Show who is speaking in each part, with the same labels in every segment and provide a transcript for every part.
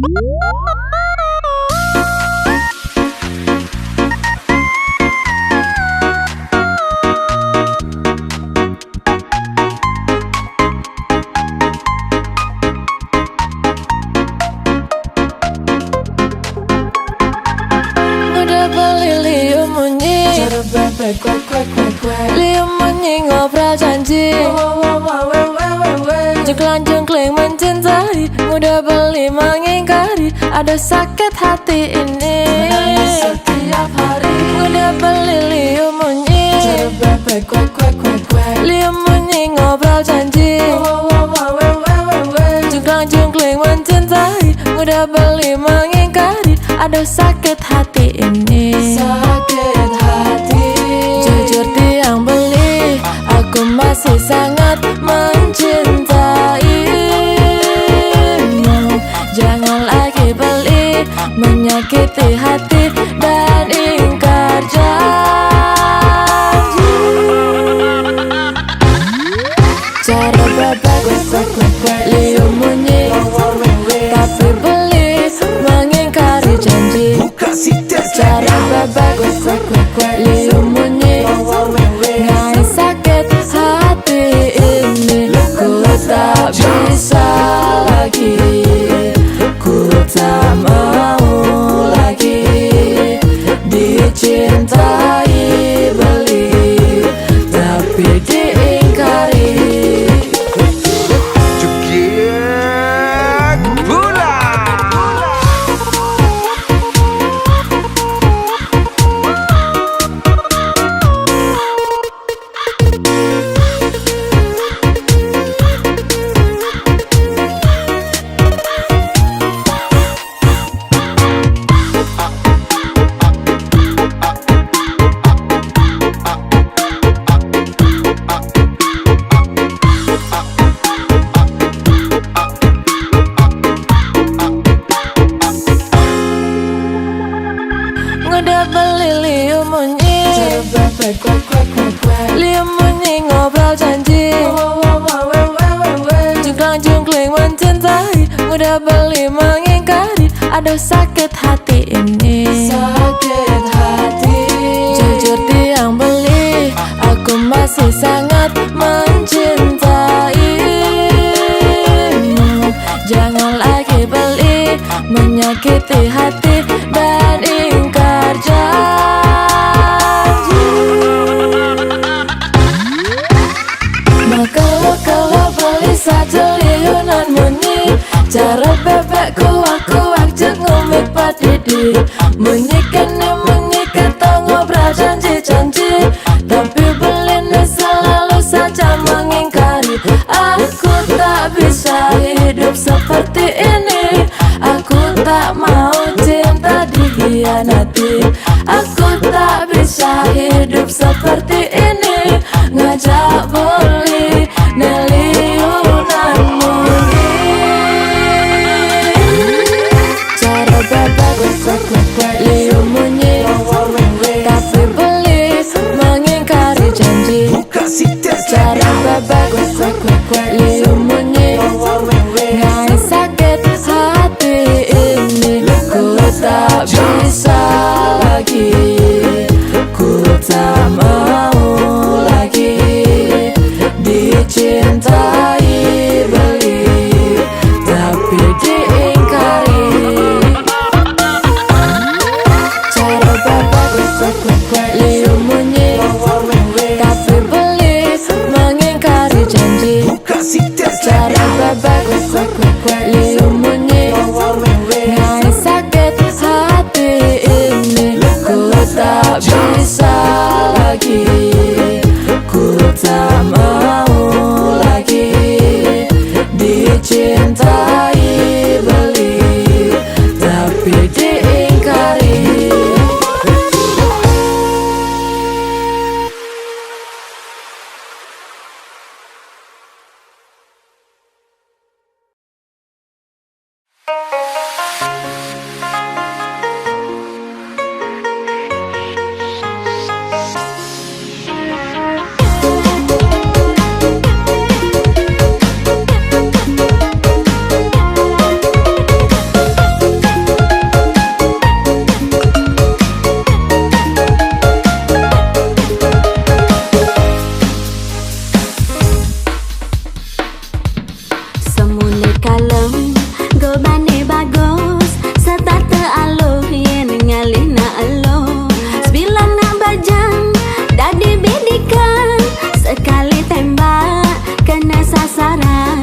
Speaker 1: Liam ngobrol janji jengklang-jengkling mencintai, mudah beli mengingkari, ada sakit hati ini setiap hari. Mudah beli Liam ngobrol janji jengklang-jengkling mencintai, mudah beli mengingkari, ada sakit hati ini. Sakit hati. Jujur tiang beli, aku masih sangat mencintaimu. Jangan lagi beli, menyakiti hati dan ingkar janji. Cara bebek Liam bunyi, tapi beli mengingkari janji. Cara bebek Liam bunyi, ngai sakit hati ini. Ku tak bisa lagi, ku tak mau lagi dicintai beli, tapi diingkari. Udah beli Liam bunyi ngobrol janji jengklang-jengkling mencintai, mudah beli mengingkari, ada sakit hati ini. Sakit hati. Jujur tiang beli, aku masih sangat mencintaimu. Jangan lagi beli, menyakiti hati dan ingkar janji. Maka kalau beli saja liunan bunyi, cara bebek kuak-kuak jeng ngomik padidi. Menyikan ngobrol janji-janji, tapi beli selalu saja mengingkari. Aku tak bisa hidup seperti ini, aku tak mau cinta dikhianati. Aku tak bisa hidup seperti ini, ngajak beli neliunan muni. Cara bebek Liam bunyi, tapi beli mengingkari janji. Cara bebek Liam bunyi, ngai sakit hati ini. Ku tak bisa lagi, ku tak mau lagi dicintai beli, tapi diingkari. Cara bebek Liam bunyi, tapi beli mengingkari janji. Cara bebek Liam bunyi, ngai sakit hati ini. Ku tak bisa lagi, ku tak mau lagi dicintai beli, tapi diingkari.
Speaker 2: Mune kalem go bane bagus setate aloh yen ngalih na elo sebilang nak bajang dadi bidikan sekali tembak kena sasaran.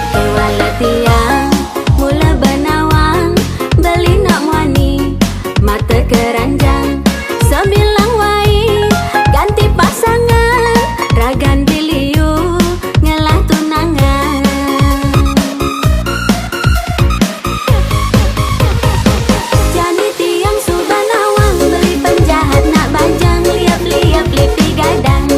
Speaker 2: Kewala tiang mula benawang beli nak muani mata keranjang sebilang wai ganti pasangan ragan biliu ngelah tunangan. Jadi tiang subanawang beli penjahat nak bajang liap-liap lipi gadang.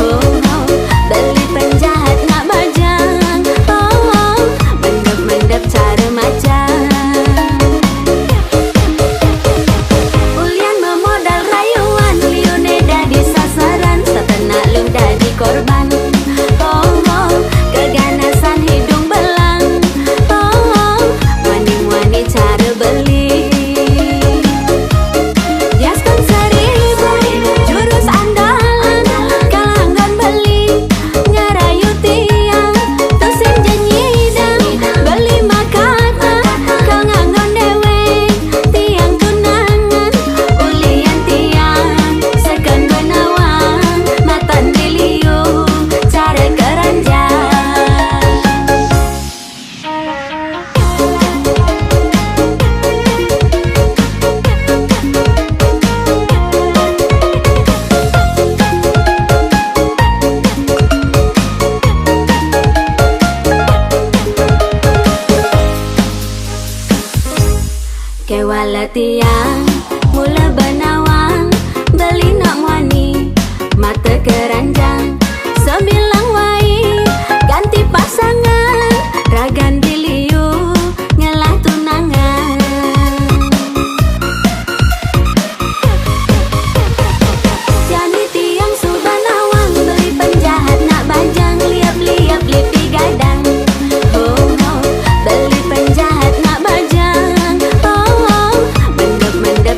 Speaker 2: Oh, oh, beli penjahat nak bajang. Oh, oh, mendep-mendep cara macam. Ulian memodal rayuan liune dadi sasaran setenak lung dadi korban. Oh, oh, keganasan hidung belang. Oh, oh, wani-wani cara beli. Diaskon 1000 jurus andalan kalanggan beli ngarayu tiang tusin jenyidang beli makata kau nganggon dewe tiang tunangan ulian tiang sekon benawang matan biliu cara keranjang. Kewala tiang mula benawang beli nak muani mata keranjang sebilang wai ganti pasangan ragan biliu ngelah tunangan. Jadi tiang subanawang beli penjahat nak bajang liap-liap lipi gadang. Oh, oh, beli penjahat nak bajang. Oh, oh, mendep-mendep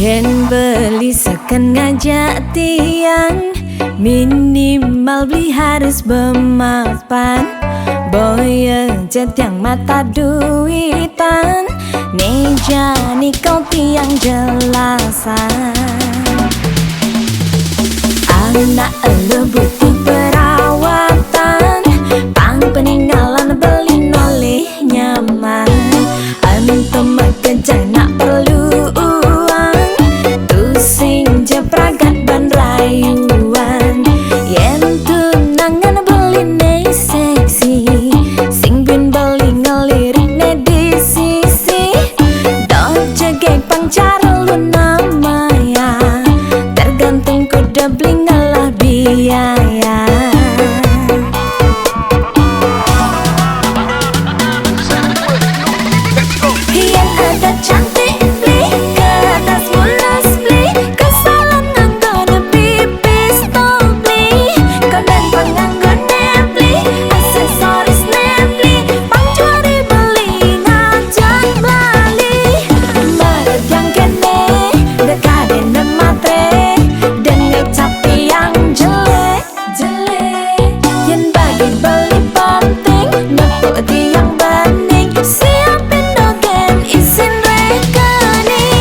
Speaker 1: Yen beli second ngajak tiang, minimal beli harus bermapan. Boya jet yang mata duitan, neja nikel tiang jelasan. Anak elu butuh perawatan, pang peninggalan beli nolih nyaman. Antum kerja nak perlu uang, tu sing jepragat ban rayuan. Yen tunangan beli ne seksi, sing bin beli ngelirik ne di sisi. Dok jegek pang cara lu namanya, tergantung kuda beli ngalah biaya. Yang ada cantik beli, ke atas mulus beli, kesalan nganggo pipis beli, konden penganggo beli, aksesoris beli, pangjuari beli ngajak beli. Barat yang kene, dekaden dan matre, dan ngecapi yang jelek. Yang bagi beli penting, nepuk tiang bening, siapin dogen izin rekening.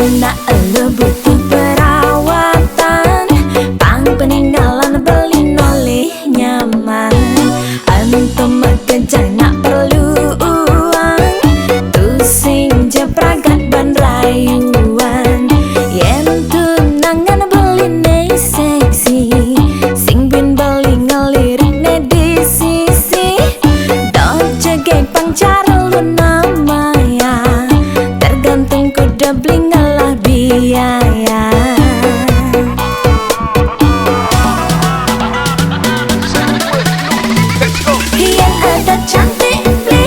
Speaker 1: Anak elu butuh perawatan, pang peninggalan beli nolih nyaman. Antum kerja nak perlu uang, tu sing jepragat ban rayuan. Yen tunangan beli ne seksi, sing bin beli ngelirik ne di sisi. Dok jegek pang cara lu namanya, tergantung kuda beli ngalah biaya. Yang ada cantik beli,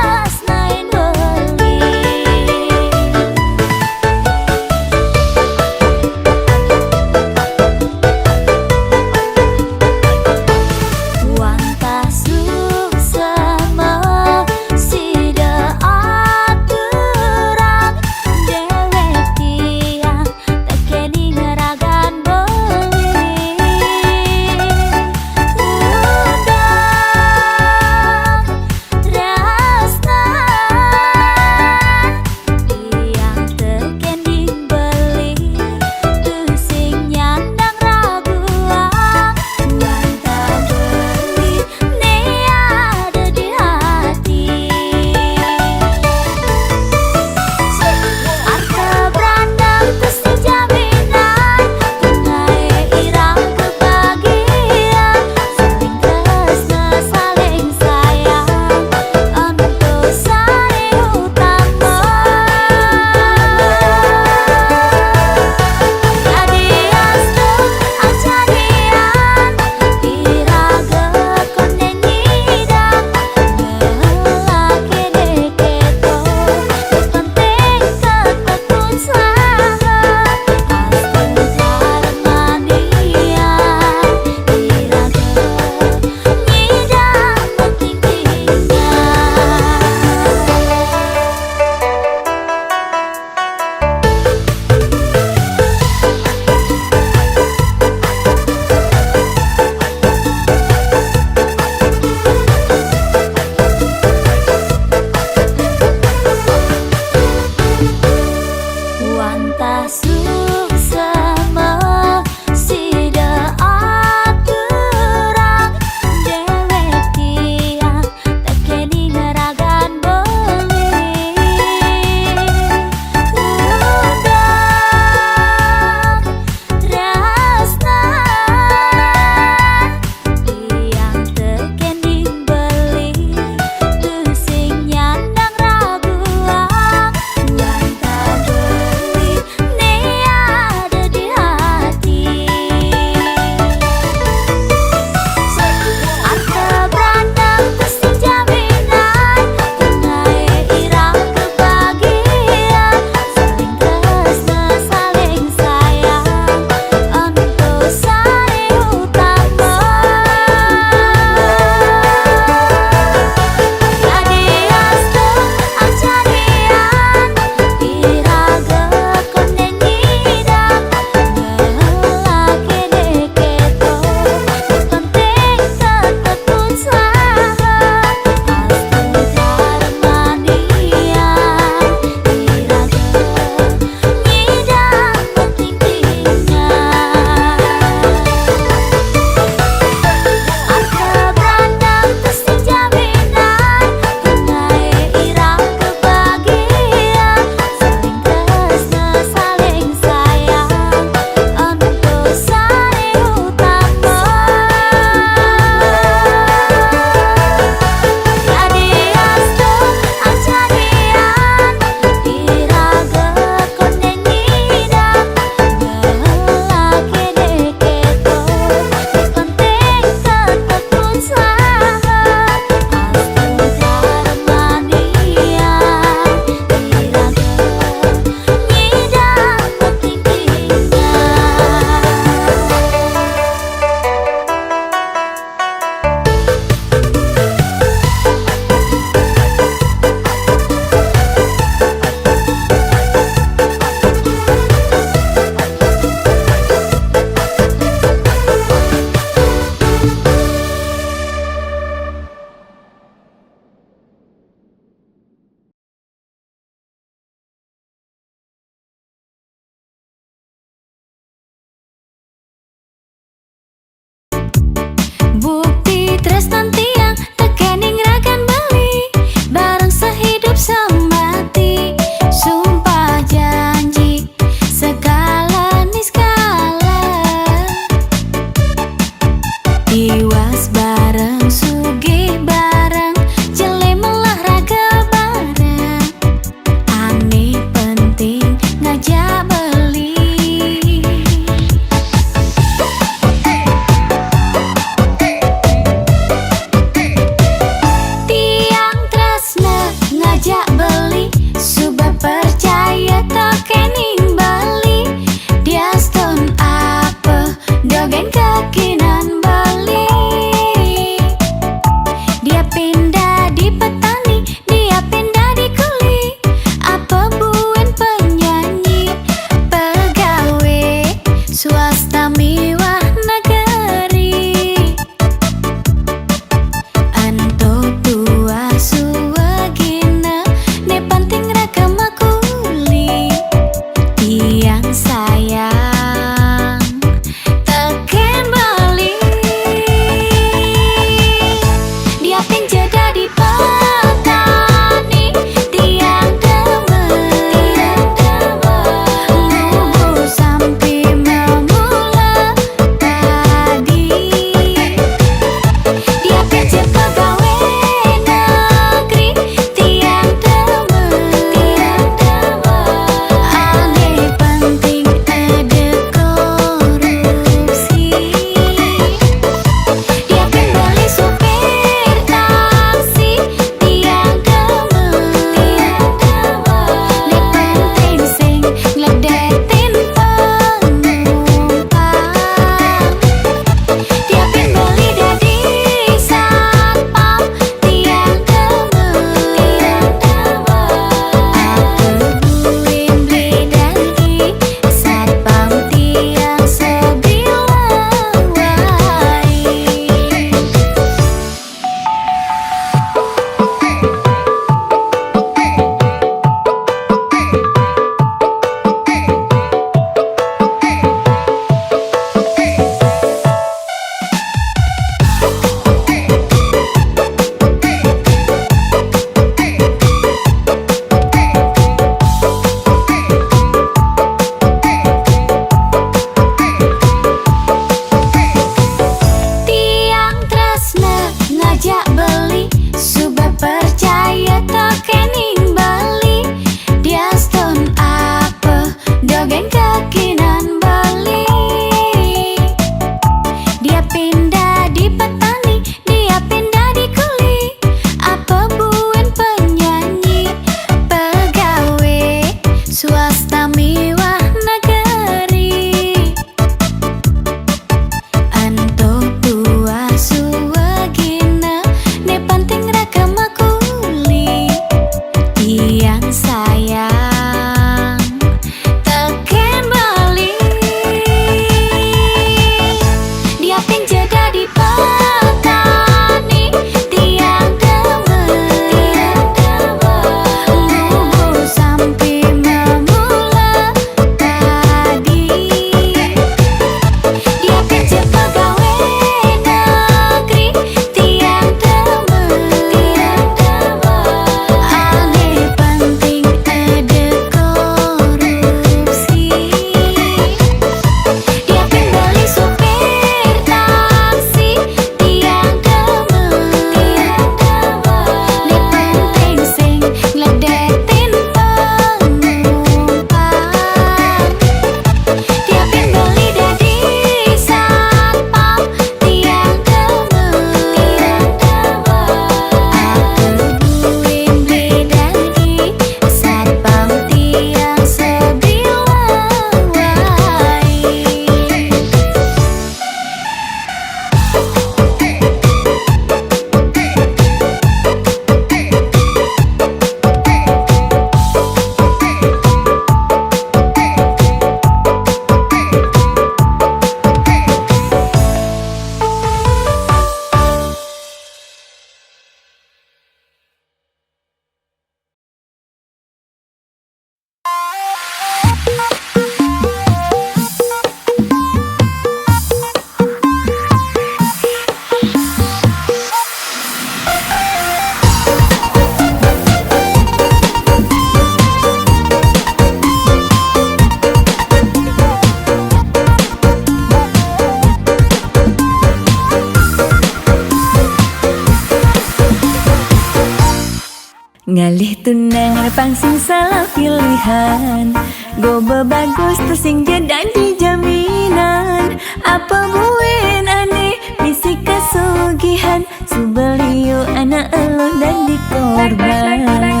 Speaker 1: tunangan pangsing salah pilihan. Gobe bagus tersing jadi jaminan. Apa buen aneh misi kasugihan. Subeliu anak elo dan di korban.